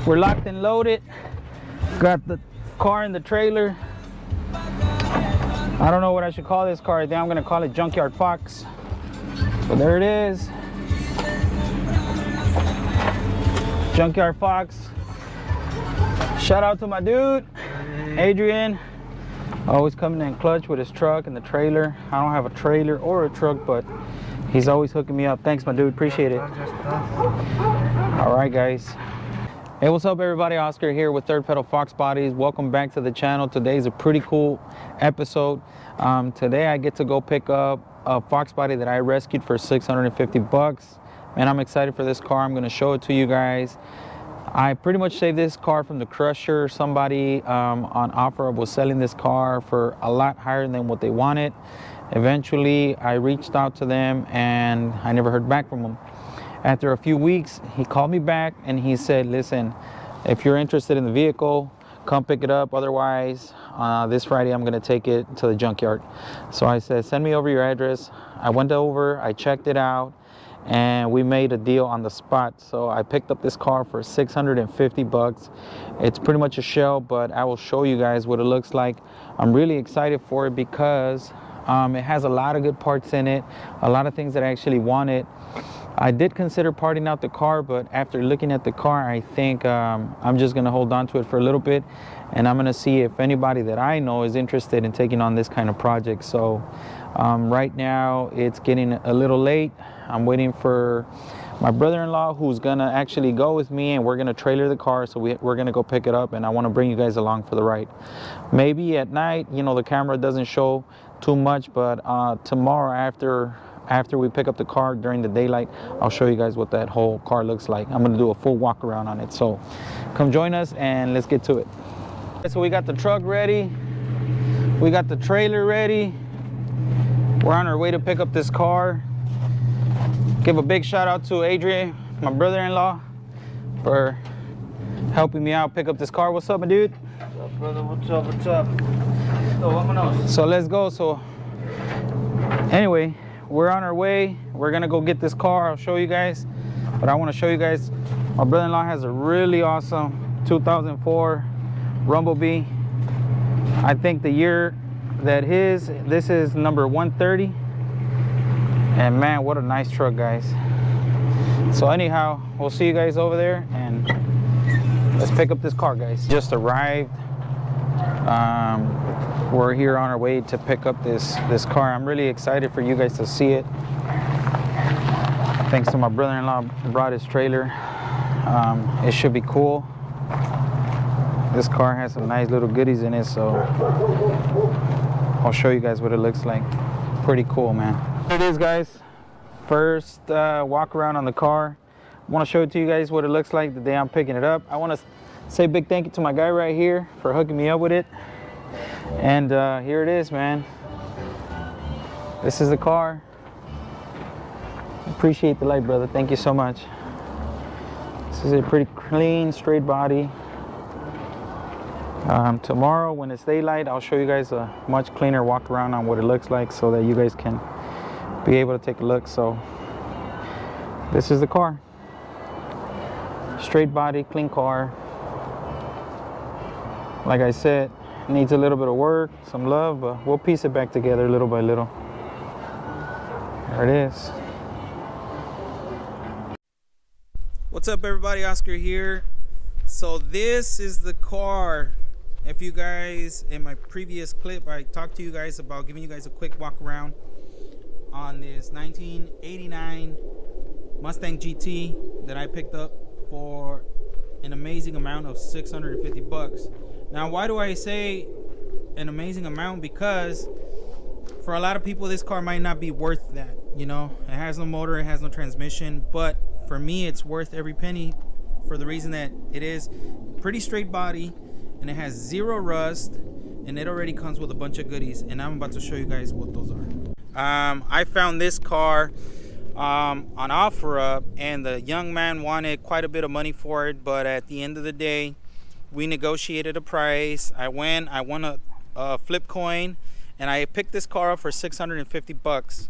We're locked and loaded. Got the car in the trailer. I don't know what I should call this car. I think I'm gonna call it Junkyard Fox. So there it is. Junkyard Fox. Shout out to my dude, Adrian. Always coming in clutch with his truck and the trailer. I don't have a trailer or a truck, but he's always hooking me up. Thanks, my dude. Appreciate it. All right, guys. Hey, what's up, everybody? Oscar here with Third Pedal Fox Bodies. Welcome back to the channel. Today's a pretty cool episode. Today I get to go pick up a Fox body that I rescued for 650 bucks. Man, I'm excited for this car. I'm going to show it to you guys. I pretty much saved this car from the crusher. Somebody on offer was selling this car for a lot higher than what they wanted. Eventually, I reached out to them and I never heard back from them. After a few weeks, he called me back and he said, listen, if you're interested in the vehicle, come pick it up. Otherwise, this Friday, I'm going to take it to the junkyard. So I said, send me over your address. I went over, I checked it out, and we made a deal on the spot. So I picked up this car for 650 bucks. It's pretty much a shell, but I will show you guys what it looks like. I'm really excited for it because it has a lot of good parts in it, a lot of things that I actually wanted. I did consider parting out the car, but after looking at the car, I think I'm just gonna hold on to it for a little bit, and I'm gonna see if anybody that I know is interested in taking on this kind of project. So right now it's getting a little late. I'm waiting for my brother-in-law, who's gonna actually go with me, and we're gonna trailer the car. So we're gonna go pick it up, and I wanna bring you guys along for the ride. Maybe at night, you know, the camera doesn't show too much, but tomorrow after we pick up the car during the daylight, I'll show you guys what that whole car looks like. I'm gonna do a full walk around on it. So come join us and let's get to it. So we got the truck ready. We got the trailer ready. We're on our way to pick up this car. Give a big shout out to Adrian, my brother-in-law, for helping me out pick up this car. What's up, my dude? What's up, brother? What's up? What's up? So let's go. So anyway, we're on our way. We're gonna go get this car. I'll show you guys, but I want to show you guys, my brother-in-law has a really awesome 2004 Rumblebee. I think the year that this is number 130, and man, what a nice truck, guys. So anyhow, we'll see you guys over there, and let's pick up this car, guys. Just arrived. We're here on our way to pick up this car. I'm really excited for you guys to see it. Thanks to my brother-in-law, brought his trailer. It should be cool. This car has some nice little goodies in it, so I'll show you guys what it looks like. Pretty cool, man. Here it is, guys. First walk around on the car. I want to show it to you guys what it looks like the day I'm picking it up. I want to say a big thank you to my guy right here for hooking me up with it. And here it is, man. This is the car. Appreciate the light, brother. Thank you so much. This is a pretty clean, straight body. Tomorrow, when it's daylight, I'll show you guys a much cleaner walk around on what it looks like so that you guys can be able to take a look. So this is the car. Straight body, clean car. Like I said, needs a little bit of work, some love, but we'll piece it back together little by little. There it is. What's up, everybody? Oscar here. So this is the car. If you guys, in my previous clip, I talked to you guys about giving you guys a quick walk around on this 1989 Mustang GT that I picked up for an amazing amount of 650 bucks. Now, why do I say an amazing amount? Because for a lot of people, this car might not be worth that. You know, it has no motor, it has no transmission, but for me, it's worth every penny for the reason that it is pretty straight body, and it has zero rust, and it already comes with a bunch of goodies, and I'm about to show you guys what those are. I found this car on OfferUp, and the young man wanted quite a bit of money for it, but at the end of the day, we negotiated a price. I won a flip coin, and I picked this car up for 650 bucks.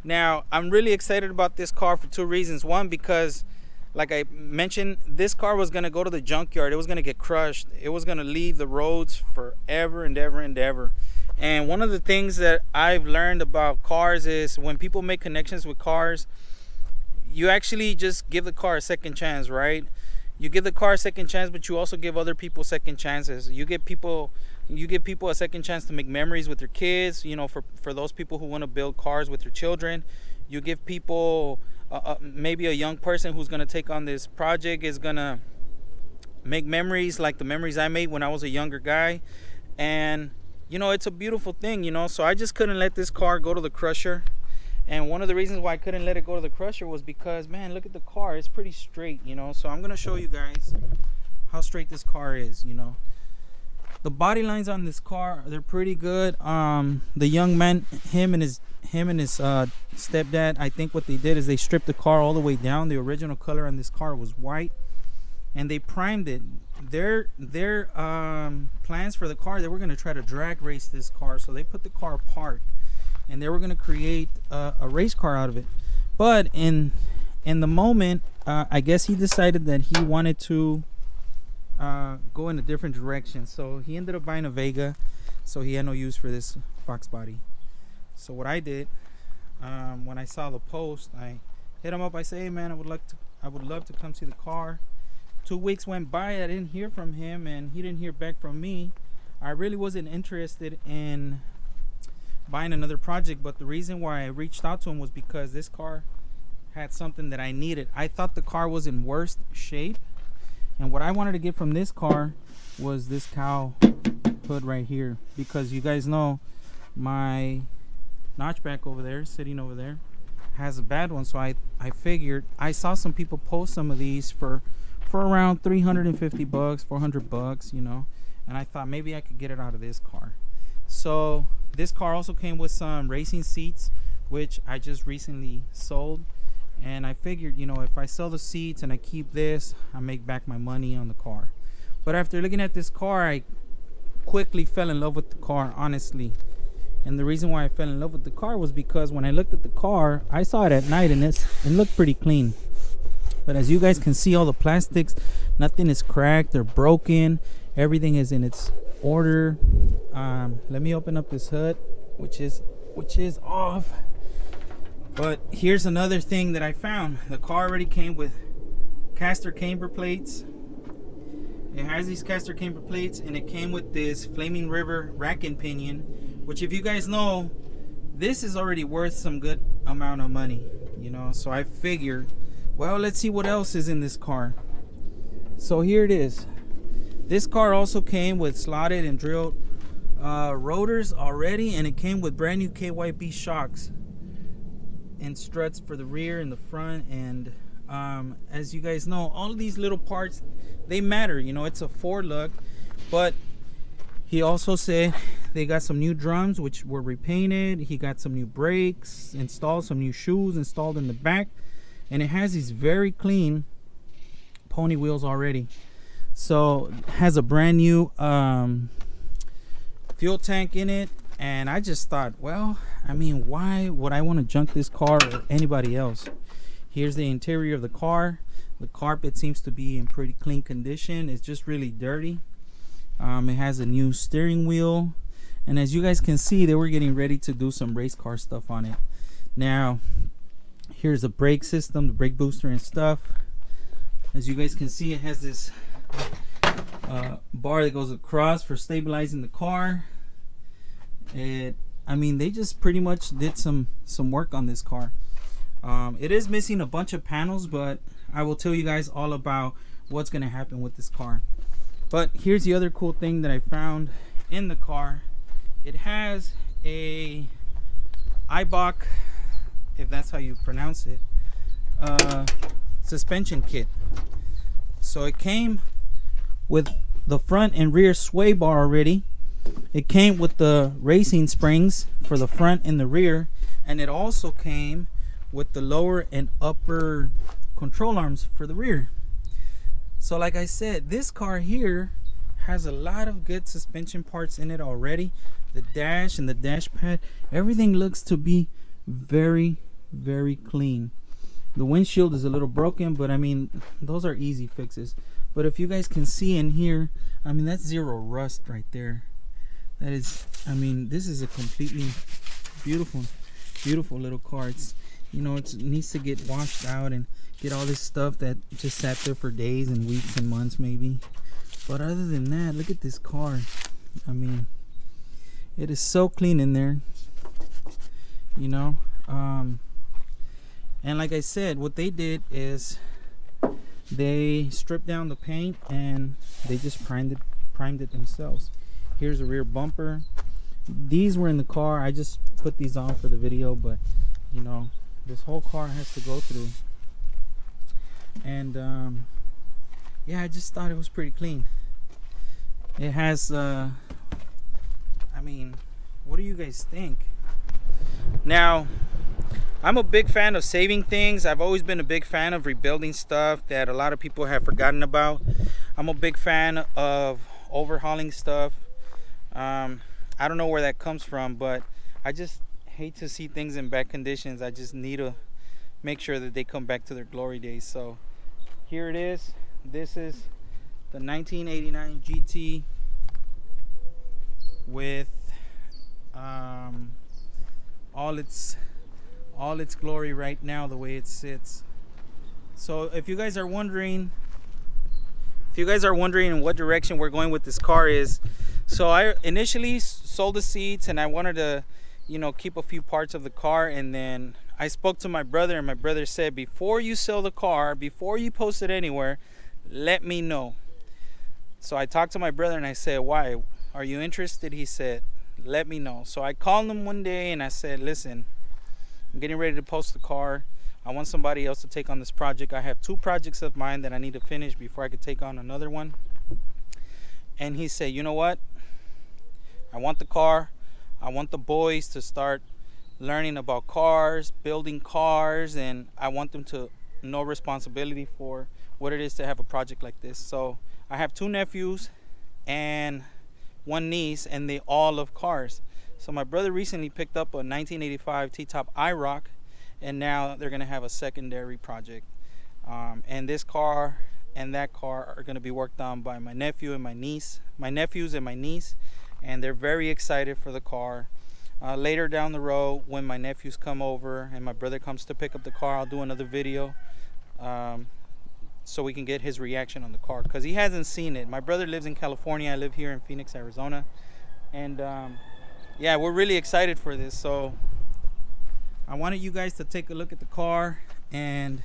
Now, I'm really excited about this car for two reasons. One, because like I mentioned, this car was gonna go to the junkyard. It was gonna get crushed. It was gonna leave the roads forever and ever and ever. And one of the things that I've learned about cars is when people make connections with cars, you actually just give the car a second chance, right? You give the car a second chance, but you also give other people second chances. You give people a second chance to make memories with their kids, you know, for those people who want to build cars with their children. You give people maybe a young person who's going to take on this project is going to make memories like the memories I made when I was a younger guy. And you know, it's a beautiful thing, you know. So I just couldn't let this car go to the crusher. And one of the reasons why I couldn't let it go to the crusher was because, man, look at the car. It's pretty straight, you know. So I'm going to show you guys how straight this car is, you know. The body lines on this car, they're pretty good. The young man, him and his stepdad, I think what they did is they stripped the car all the way down. The original color on this car was white, and they primed it. Their plans for the car, they were going to try to drag race this car. So they put the car apart, and they were going to create a race car out of it. But in the moment, I guess he decided that he wanted to go in a different direction. So he ended up buying a Vega, so he had no use for this Fox body. So what I did, when I saw the post, I hit him up. I said, hey man, I would love to come see the car. 2 weeks went by, I didn't hear from him, and he didn't hear back from me. I really wasn't interested in buying another project, but the reason why I reached out to him was because this car had something that I needed. I thought the car was in worst shape, and what I wanted to get from this car was this cow hood right here, because you guys know my notchback over there, sitting over there, has a bad one. So I figured, I saw some people post some of these for around 350 bucks, 400 bucks, you know, and I thought maybe I could get it out of this car. So this car also came with some racing seats, which I just recently sold, and I figured, you know, if I sell the seats and I keep this, I make back my money on the car. But after looking at this car, I quickly fell in love with the car, honestly. And the reason why I fell in love with the car was because when I looked at the car, I saw it at night, and it looked pretty clean. But as you guys can see, all the plastics, nothing is cracked or broken. Everything is in its order. Let me open up this hood, which is off. But here's another thing that I found. The car already came with caster camber plates. It has these caster camber plates, and it came with this Flaming River rack and pinion, which, if you guys know, this is already worth some good amount of money, you know. So I figured, well, let's see what else is in this car. So here it is. This car also came with slotted and drilled rotors already, and it came with brand new KYB shocks and struts for the rear and the front. And as you guys know, all of these little parts, they matter, you know. It's a Ford look. But he also said they got some new drums, which were repainted. He got some new brakes installed, some new shoes installed in the back. And it has these very clean pony wheels already. So it has a brand new fuel tank in it. And I just thought, well, I mean, why would I want to junk this car or anybody else? Here's the interior of the car. The carpet seems to be in pretty clean condition. It's just really dirty. It has a new steering wheel. And as you guys can see, they were getting ready to do some race car stuff on it. Now, here's the brake system, the brake booster and stuff. As you guys can see, it has this bar that goes across for stabilizing the car. I mean, they just pretty much did some work on this car. It is missing a bunch of panels, but I will tell you guys all about what's going to happen with this car. But here's the other cool thing that I found in the car. It has a Eibach, if that's how you pronounce it, suspension kit. So it came with the front and rear sway bar already. It came with the racing springs for the front and the rear, and it also came with the lower and upper control arms for the rear. So like I said, this car here has a lot of good suspension parts in it already. The dash and the dash pad, everything looks to be very, very clean. The windshield is a little broken, but I mean, those are easy fixes. But if you guys can see in here, I mean, that's zero rust right there. That is, I mean, this is a completely beautiful little car. It's, you know, it needs to get washed out and get all this stuff that just sat there for days and weeks and months maybe. But other than that, look at this car. I mean, it is so clean in there, you know. And like I said, what they did is they stripped down the paint and they just primed it themselves. Here's a rear bumper. These were in the car. I just put these on for the video, but you know, this whole car has to go through. And yeah, I just thought it was pretty clean. It has I mean, what do you guys think? Now, I'm a big fan of saving things. I've always been a big fan of rebuilding stuff that a lot of people have forgotten about. I'm a big fan of overhauling stuff. I don't know where that comes from, but I just hate to see things in bad conditions. I just need to make sure that they come back to their glory days. So here it is. This is the 1989 GT with all its glory right now, the way it sits. So if you guys are wondering in what direction we're going with this car is, so I initially sold the seats and I wanted to, you know, keep a few parts of the car, and then I spoke to my brother, and my brother said, before you sell the car, before you post it anywhere, let me know. So I talked to my brother and I said, why? Are you interested? He said, let me know. So I called him one day and I said, listen, I'm getting ready to post the car. I want somebody else to take on this project. I have 2 projects of mine that I need to finish before I could take on another one. And he said, you know what? I want the car. I want the boys to start learning about cars, building cars, and I want them to know responsibility for what it is to have a project like this. So I have 2 nephews and 1 niece, and they all love cars. So my brother recently picked up a 1985 T-Top IROC, and now they're gonna have a secondary project. And this car and that car are gonna be worked on by my nephew and my niece, and they're very excited for the car. Later down the road, when my nephews come over and my brother comes to pick up the car, I'll do another video so we can get his reaction on the car, because he hasn't seen it. My brother lives in California. I live here in Phoenix, Arizona, and yeah, we're really excited for this. So I wanted you guys to take a look at the car, and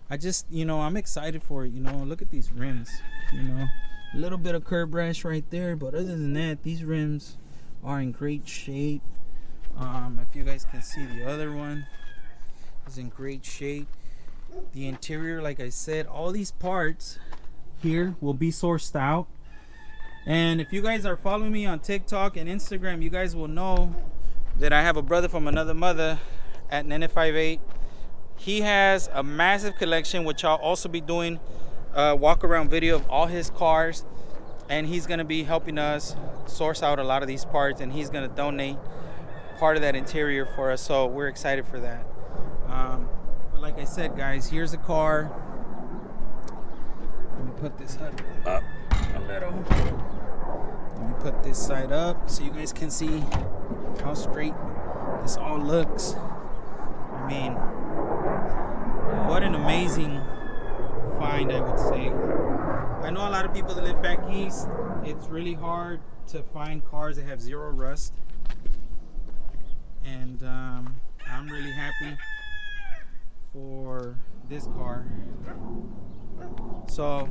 I just, you know, I'm excited for it. You know, look at these rims. You know, a little bit of curb rash right there, but other than that, these rims are in great shape. If you guys can see, the other one is in great shape. The interior, like I said, all these parts here will be sourced out. And if you guys are following me on TikTok and Instagram, you guys will know that I have a brother from another mother at NN58. He has a massive collection, which I'll also be doing a walk around video of all his cars, and he's going to be helping us source out a lot of these parts, and he's going to donate part of that interior for us. So we're excited for that. But like I said, guys, here's the car. Let me put this up a little. Let me put this side up so you guys can see how straight this all looks. I mean, what an amazing find, I would say. I know a lot of people that live back east, it's really hard to find cars that have zero rust, and I'm really happy for this car. So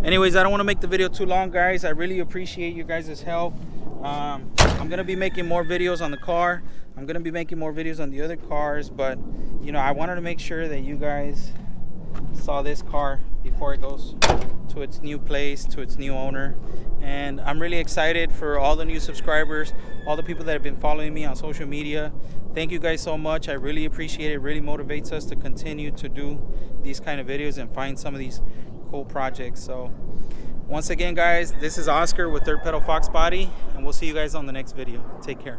anyways, I don't want to make the video too long, guys. I really appreciate you guys' help. I'm gonna be making more videos on the car. I'm gonna be making more videos on the other cars, but you know, I wanted to make sure that you guys saw this car before it goes to its new place, to its new owner. And I'm really excited for all the new subscribers, all the people that have been following me on social media. Thank you guys so much. I really appreciate it. It really motivates us to continue to do these kind of videos and find some of these cool projects. So once again, guys, this is Oscar with Third Pedal Fox Body, and we'll see you guys on the next video. Take care.